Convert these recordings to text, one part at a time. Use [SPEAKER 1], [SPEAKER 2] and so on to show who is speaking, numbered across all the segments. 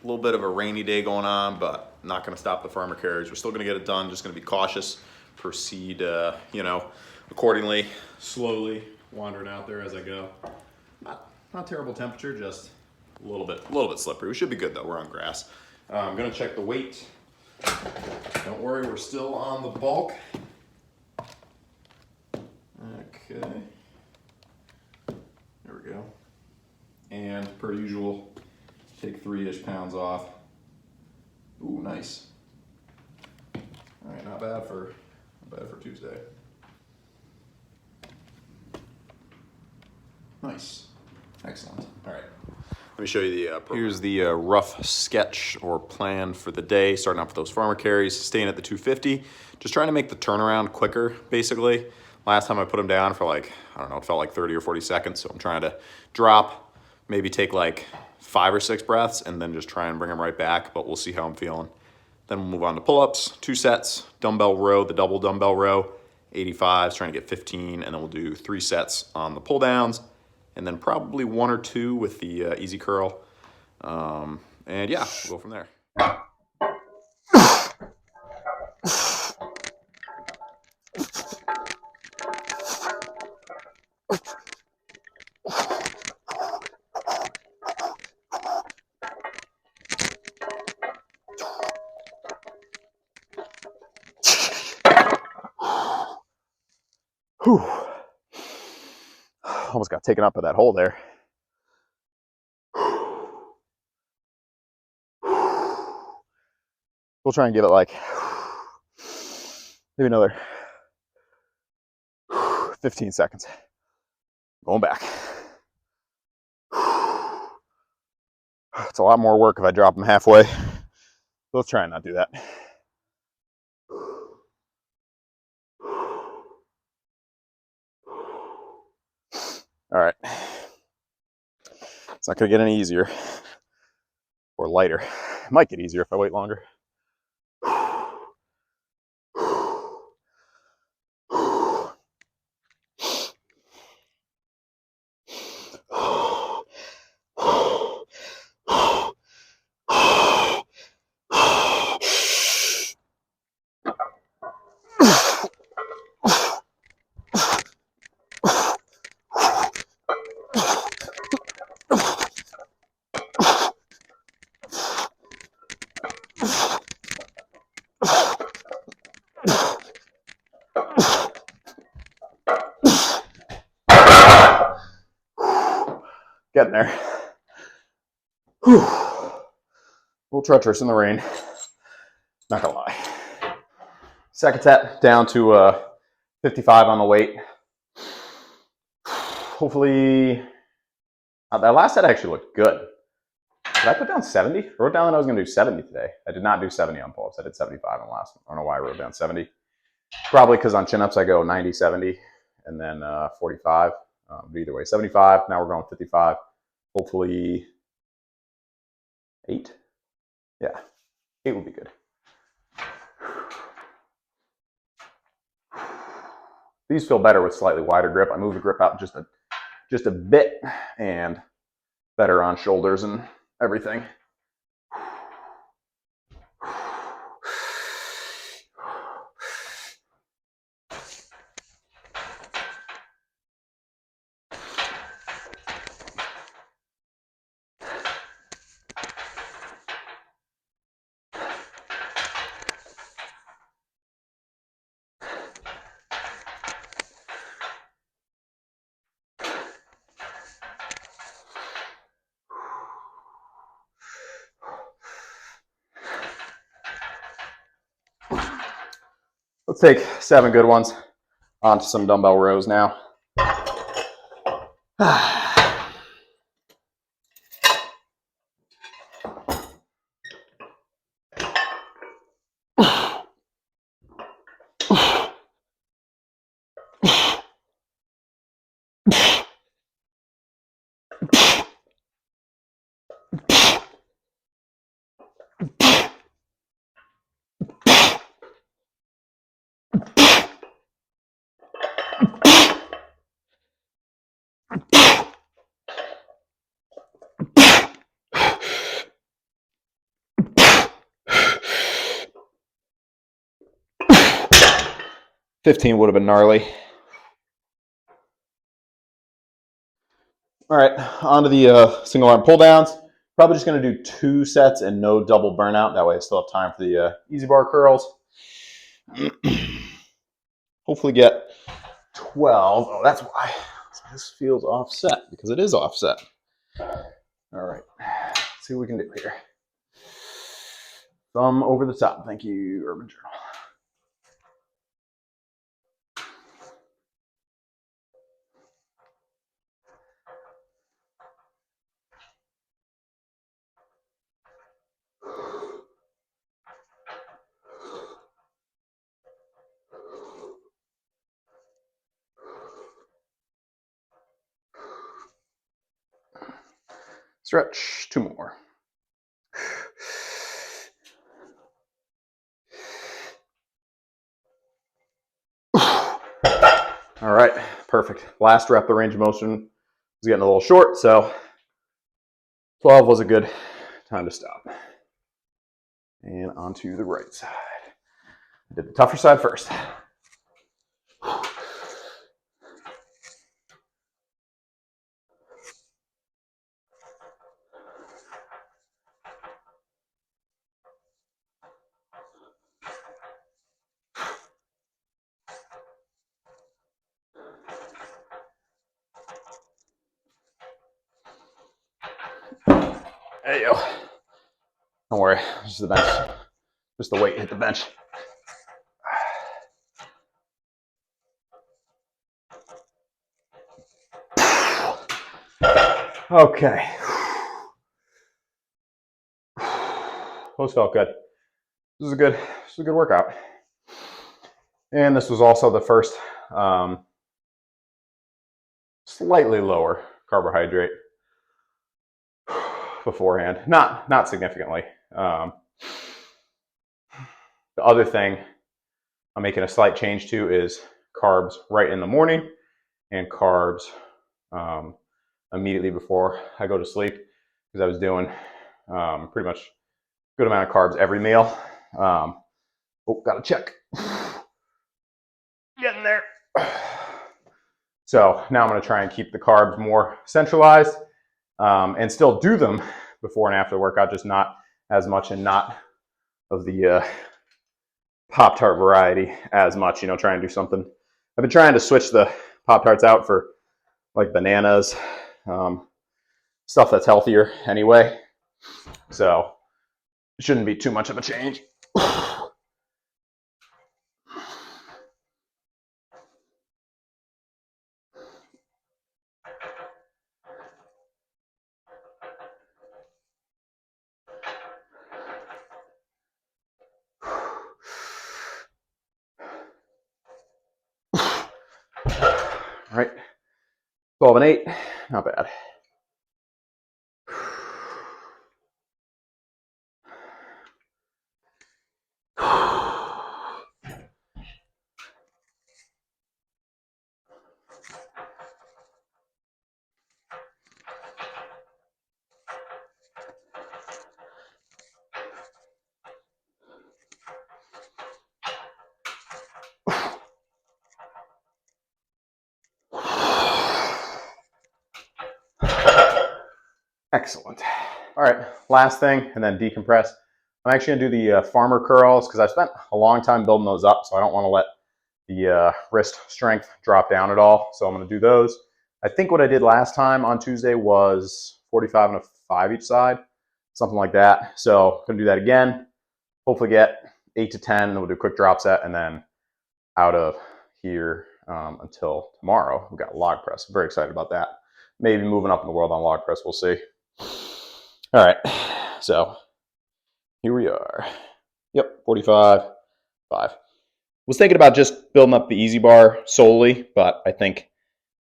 [SPEAKER 1] A little bit of a rainy day going on, but not going to stop the farmer carries. We're still going to get it done. Just going to be cautious, proceed, accordingly, slowly wandering out there as I go. Not terrible temperature, just a little bit slippery. We should be good though. We're on grass. I'm going to check the weight. Don't worry, we're still on the bulk. Okay. There we go. And per usual, take 3-ish pounds off. Ooh, nice. All right, not bad for Tuesday. Nice, excellent. All right, let me show you the program. Here's the rough sketch or plan for the day. Starting off with those farmer carries, staying at the 250. Just trying to make the turnaround quicker, basically. Last time I put them down for like, I don't know, it felt like 30 or 40 seconds. So I'm trying to drop, maybe take like 5 or 6 breaths and then just try and bring them right back, but we'll see how I'm feeling. Then we'll move on to pull-ups, 2 sets, dumbbell row, the double dumbbell row, 85s, trying to get 15, and then we'll do 3 sets on the pull downs, and then probably 1 or 2 with the easy curl. And yeah, we'll go from there. Whew. Almost got taken up by that hole there. We'll try and give it like maybe another 15 seconds. Going back. It's a lot more work if I drop them halfway. Let's try and not do that. All right. It's not going to get any easier or lighter. It might get easier if I wait longer. Getting there. Whew. A little treacherous in the rain. Not gonna lie. Second set down to 55 on the weight. Hopefully, that last set actually looked good. Did I put down 70? I wrote down that I was gonna do 70 today. I did not do 70 on pull-ups. I did 75 on the last one. I don't know why I wrote down 70. Probably because on chin-ups I go 90, 70, and then 45. But either way, 75. Now we're going 55. Hopefully 8. Yeah, 8 will be good. These feel better with slightly wider grip. I move the grip out just a bit, and better on shoulders and everything. Let's take 7 good ones. Onto some dumbbell rows now. 15 would have been gnarly. All right, on to the single arm pull downs. Probably just going to do 2 sets and no double burnout. That way I still have time for the easy bar curls. Hopefully get 12. Oh, that's why. This feels offset because it is offset. All right, let's see what we can do here. Thumb over the top. Thank you, Urban Journal. Stretch, 2 more. All right, perfect. Last rep, the range of motion was getting a little short, so 12 was a good time to stop. And onto the right side. I did the tougher side first. There you go. Don't worry, just the bench. Just the weight hit the bench. Okay. Those felt good. This is a good workout. And this was also the first slightly lower carbohydrate beforehand. Not significantly. The other thing I'm making a slight change to is carbs right in the morning and carbs immediately before I go to sleep, because I was doing pretty much a good amount of carbs every meal. Oh, gotta check. Getting there. So now I'm going to try and keep the carbs more centralized and still do them before and after the workout, just not as much and not of the Pop-Tart variety as much, you know, try and do something. I've been trying to switch the Pop-Tarts out for like bananas, stuff that's healthier anyway. So it shouldn't be too much of a change. All right, 12 and 8, not bad. Excellent. All right, last thing, and then decompress. I'm actually gonna do the farmer curls because I spent a long time building those up, so I don't want to let the wrist strength drop down at all. So I'm gonna do those. I think what I did last time on Tuesday was 45 and a 5 each side, something like that. So I'm gonna do that again. Hopefully get 8 to 10, then we'll do a quick drop set, and then out of here until tomorrow. We've got log press. I'm very excited about that. Maybe moving up in the world on log press, we'll see. All right, so here we are. Yep, 45, 5. Was thinking about just building up the easy bar solely, but I think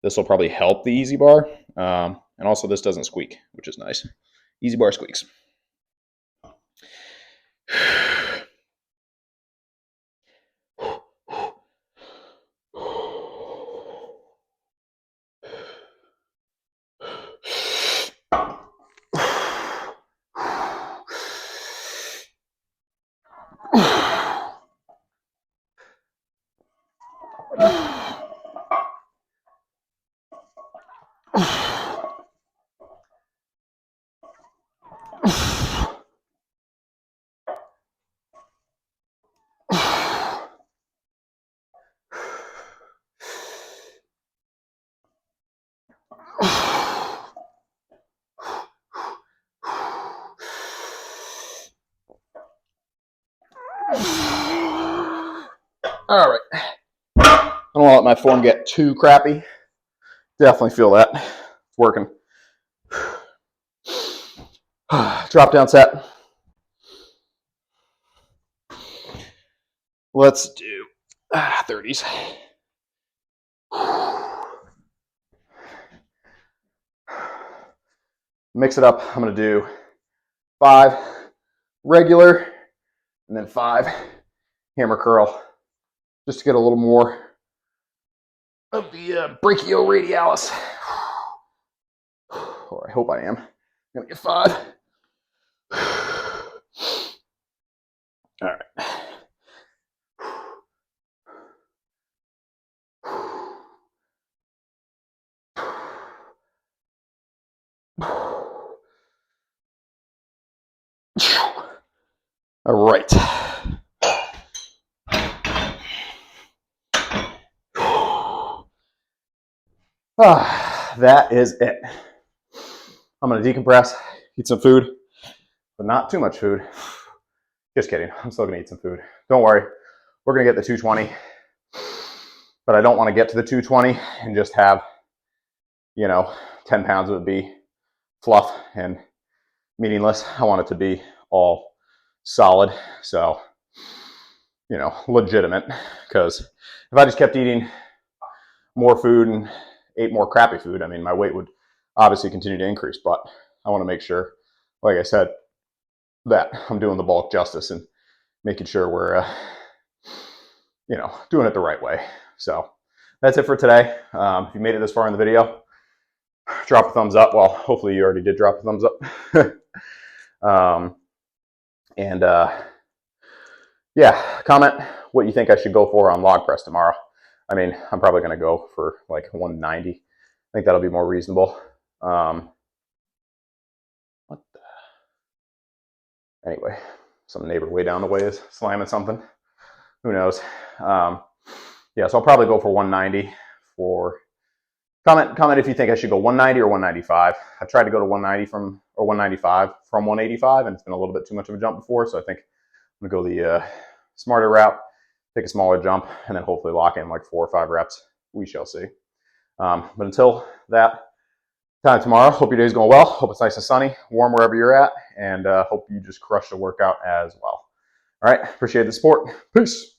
[SPEAKER 1] this will probably help the easy bar. And also this doesn't squeak, which is nice. Easy bar squeaks. All right. I don't want to let my form get too crappy. Definitely feel that. It's working. Drop down set. Let's do 30s. Mix it up. I'm going to do 5 regular and then 5 hammer curl just to get a little more of the brachioradialis. Or I hope I am. I'm going to get 5. All right. All right. That is it. I'm going to decompress, eat some food, but not too much food. Just kidding. I'm still going to eat some food. Don't worry. We're going to get the 220. But I don't want to get to the 220 and just have, 10 pounds of it be fluff and meaningless. I want it to be all solid. So, legitimate. Because if I just kept eating more food and ate more crappy food, I mean, my weight would obviously continue to increase. But I want to make sure, like I said, that I'm doing the bulk justice and making sure we're, doing it the right way. So that's it for today. If you made it this far in the video, drop a thumbs up. Well, hopefully you already did drop a thumbs up. Yeah, comment what you think I should go for on log press tomorrow. I mean, I'm probably going to go for like 190. I think that'll be more reasonable. Anyway, some neighbor way down the way is slamming something. Who knows? Yeah, so I'll probably go for 190 for comment if you think I should go 190 or 195. I tried to go to 195 from 185, and it's been a little bit too much of a jump before, so I think I'm gonna go the smarter route, take a smaller jump, and then hopefully lock in like 4 or 5 reps. We shall see. But until that time tomorrow, hope your day's going well. Hope it's nice and sunny, warm wherever you're at, and hope you just crush the workout as well. All right, appreciate the support. Peace.